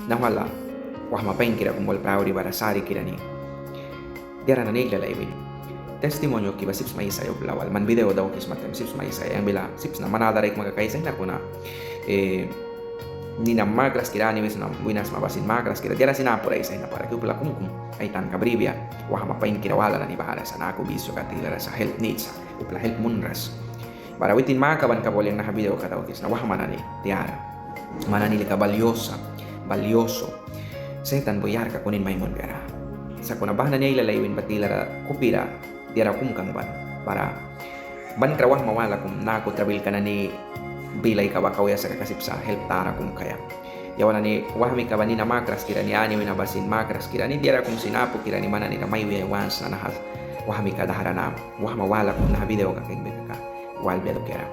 Nawala wah mapain kira kumbol prauri barasari kira ni diara na nigla laibin testimonyo kiba sips maisa yo blawal man video daw kis matem sips maisa yang bila sips na manadarik magakaisa na kuna ni na magras kira ni na buinas mabasin magras kira diara sinapura isa na para kubla kumkum ay tan kabribia wah mapain kira wala na ni bahara sa nako bisyo katila sa health needs upla health munras para witin makaban ka boleng na video ka daw kis na wah manani diara manani ka valioso setan boyar ka kunin maimon biara sa kuna bahna niya ilalaiwin batila kupira diara kumkang ban para ban krawah mawala kum nako trabil kana ni bilay ka bakawya sa kakasip sa help tara kum kaya yawana ni wahmi ka bani na makras kira ni ani na basin makras kira ni diara kum sinapo kira ni mana ni na mayuya once na nahas wahmi ka daharana wah mawala kum na video ka kay ka wal bedo kira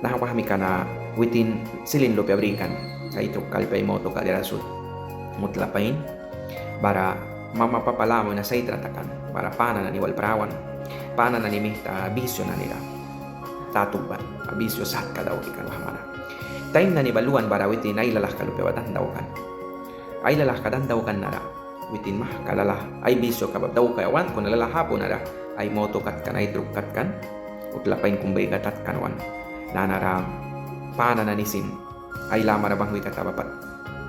na wahmi ka na within silin lo abrikan sa ito kalpay moto ka diara sud mutlapain para mamapapalamo na sa itratakan para pana na niwal perawan pana na nimita bisyo na nila tatuban bisyo sat ka daw ikan wahamana time na nibaluan para witin ay lalah kalupewatan daw kan ay lalah kadan daw kan nara witin mah kalalah ay bisyo kabab daw kayawan kung nalalah hapon nara ay moto kat kan ay truk kat kan utlapain kumbay katat kanwan na nara pana na nisim ay lama na bangwi katabapat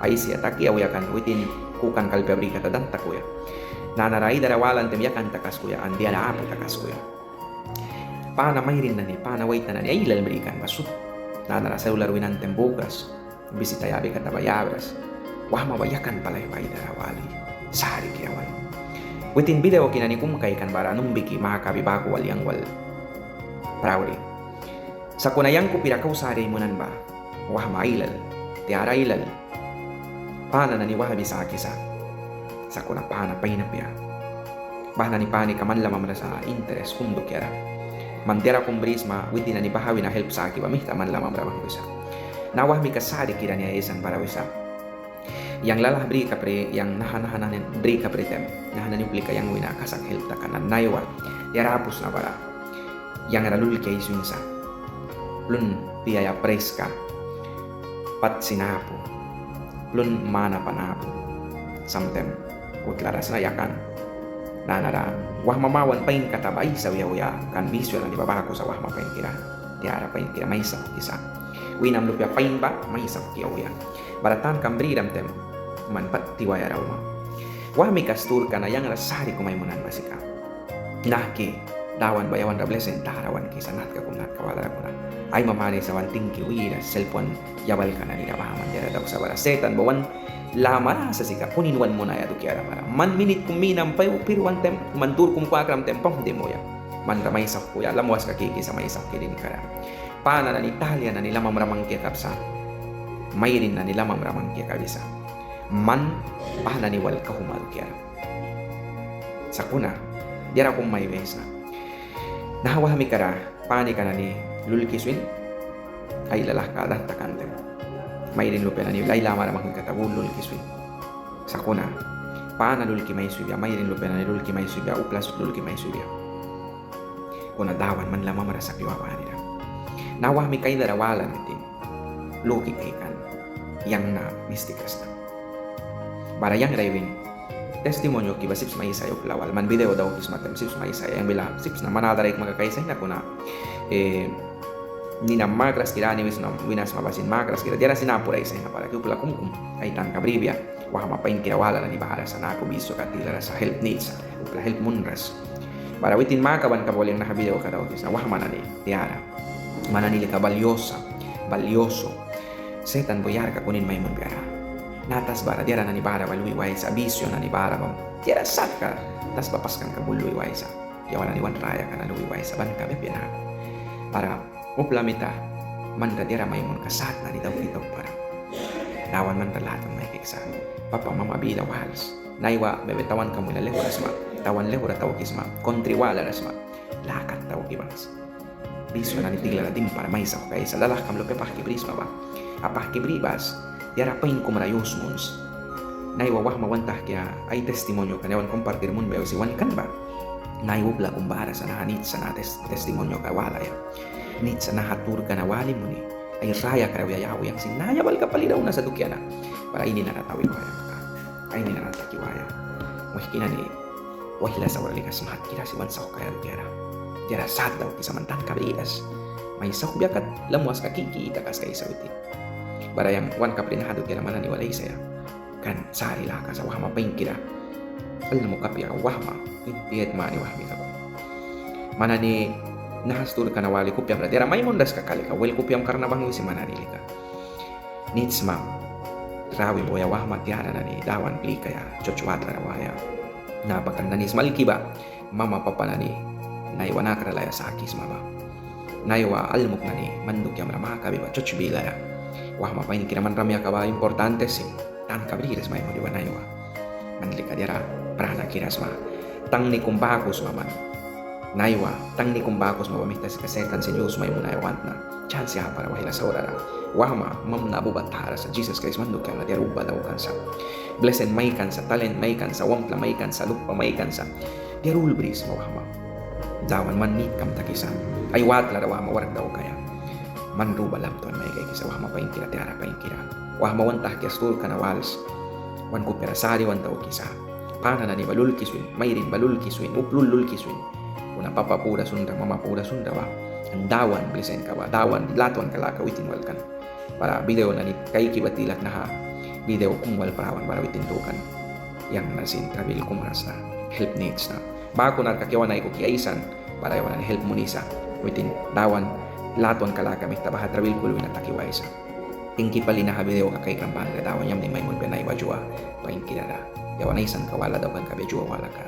ay siya taki awayakan witin kukan kalpebri katadan takuya nanarai darawalan tem yakan takas kuya andi ana apo takas kuya pana mayrin na ni pana wait na ni ay ilal berikan basut nanara celular winan tem bukas bisita yabi katabayabras wah mabayakan palay bay darawali sari kiyawan witin video kinani kumkay kan bara numbiki makakabibago wal yang wal prauri sa kunayang ko pirakaw sari munan ba wah mailal tiara ilal pana na ni wah bisa kisa sa kuna pana painapya bahna ni pani kaman lamam sa interest kundo kera mantera kum brisma witi na ni bahawi na help sa aki mihta man lamam ramang bisa nawah mi kasari kira niya isan para bisa yang lalah bri kapre yang nahan bri kapre tem nahan ni plika yang wina kasak help ta kanan naiwa ya rapus na para yang ralul kay isunsa lun piaya preska pat sinapo lun mana panapo samtem utlaras na yakan nanara wah mamawan pain katabay sa wiya kan bisyo na libabako sa wah mapain kira tiara pain kira may sa kisa winam lupya pain ba may sa kiyawiya baratan kambriram tem manpat tiwaya raw wah mi kastur kana yang rasari kumay munan basika naki dawan bayawan rablesen tarawan kisa nat ka kumnat kawala kuna ay mamani sa wanting kiwira cellphone yabal kana ni rabaman dira daw sa barasetan bawan lamara sa sika puninwan mo na ya dukiara para man minit kuminam pa piruan tem mantur kum kwakram tempong demo ya man ramay sa kuya lamuas ka kiki sa may sa kidin kara pana na ni Italia na nila mamramang kya kapsa mayrin na nila mamramang kya kabisa man pana ni wal kahumal kiara sa kuna diara kung may wesa nahawa mi kara pani ka na ni lulkiswin ay lalah ka dantakan tem mayrin lupa na ni lay lama namang katabul lulkiswin sa kuna paana lulki may subya mayrin lupa na ni lulki may subya uplas lulki may subya kuna dawan man lama marasak liwa nila nawah mi kay darawalan itin luki kay kan yang na mistikas na para yang raywin testimonyo kiba sips maisa yo plawal man video daw kis matem sips maisa yang bila sips na manadarik magakaisay na kuna ni na magras kira ni na winas mabasin magras kira diara sinapura isa na para kupla kumkum ay tan kabribia wah mapain kira wala na ni bahara sa nako bisyo katila sa health needs upla health munras para witin makaban ka boleng na video ka daw kis na wah manani tiara mananili ka valioso setan boyar ka kunin maimon biara natas bara diara na ni bara walui waisa bisyo na ni bara bam diara sat ka tas papaskan ka bului waisa yawana ni wan raya ka na lui waisa ban ka bepena para uplamita man ka diara maimon kasat na ni daw ito para dawan man talatang may kiksa papa mama bila wals naiwa bebetawan ka mula leho rasma tawan leho rataw kisma kontriwala rasma lakat taw kibas bisyo na ni tigla na dim para may sa kay sa lalah kam lope pahkibrisma ba apahkibribas diara pain kumarayos mons naiwa wah mawantah kya ay testimonyo kanawan kompartir mun bew si wan kan ba naiwa bla kumbara sa nahanit sa na testimonyo ka wala ya nit sa nahatur ka na wali mo ni ay raya karawiyayaw yang sinayabal ka palidaw na sa dukyana para ini na natawi waya ka ay ni na nataki waya muhkina ni wahila sa wala likas mahat kira si wansa ko kaya tiara sad daw kisamantan kabrias may sa kubiakat lamuas kakiki itakas kay sa uti para yang wan kaprinahado kira mana ni walay saya kan sari lah ka sa wahma pain kira alam mo kapya wahma piyet ma ni wahmi ka mana ni nahastur ka na wali kupyam na tiara may mundas ka kali ka wel kupyam karna bangu si mana ni lika nits ma rawi boya wahma tiara na ni dawan pli kaya chochwat la waya na bakan nanis maliki ba mama papa na ni naiwana karalaya sa akis mama naiwa almuk na ni manduk yam ramah kabi ba choch bilara wah ma pain kira man ramya ka ba importante si tan kabriles mai mo di ba naiwa manlika diara prana kiras ma tang ni kumbakos mama naiwa tang ni kumbakos ma mistas kasetan si Dios mai mo naiwant na chance ha para wahila sa orara wah ma mam na bubatara sa Jesus Christ manduk yam na diara ubba daw kansa blessed may kansa talent may kansa wampla may kansa lupa may kansa diara ulbris ma wah ma dawan man nit kam takisan ay wat la daw ma warak daw kaya man ruba lam ton may kay kisa wah ma pain kira tiara pain kira wah ma wantah kiastul kana wals wan ko perasari wan daw kisa pana na ni balul kiswin may rin balul kiswin uplul kiswin una papa pura sunda mama pura sunda wa andawan blesen ka ba dawan laton kala ka witin walkan para video na ni kay kibatilak na ha video kung wal parawan para witin tukan yang nasin trabil kumras na help needs na bago na kakiwan na ikukiaisan para yawan help mo nisa witin dawan laton kalaka may tabahat trabil kulwin at takiwaisa tingki pali na video ka kay krampang dawan yam ni may mun benay wajua pain kirara yawan na isan kawala daw kan kabejua wala ka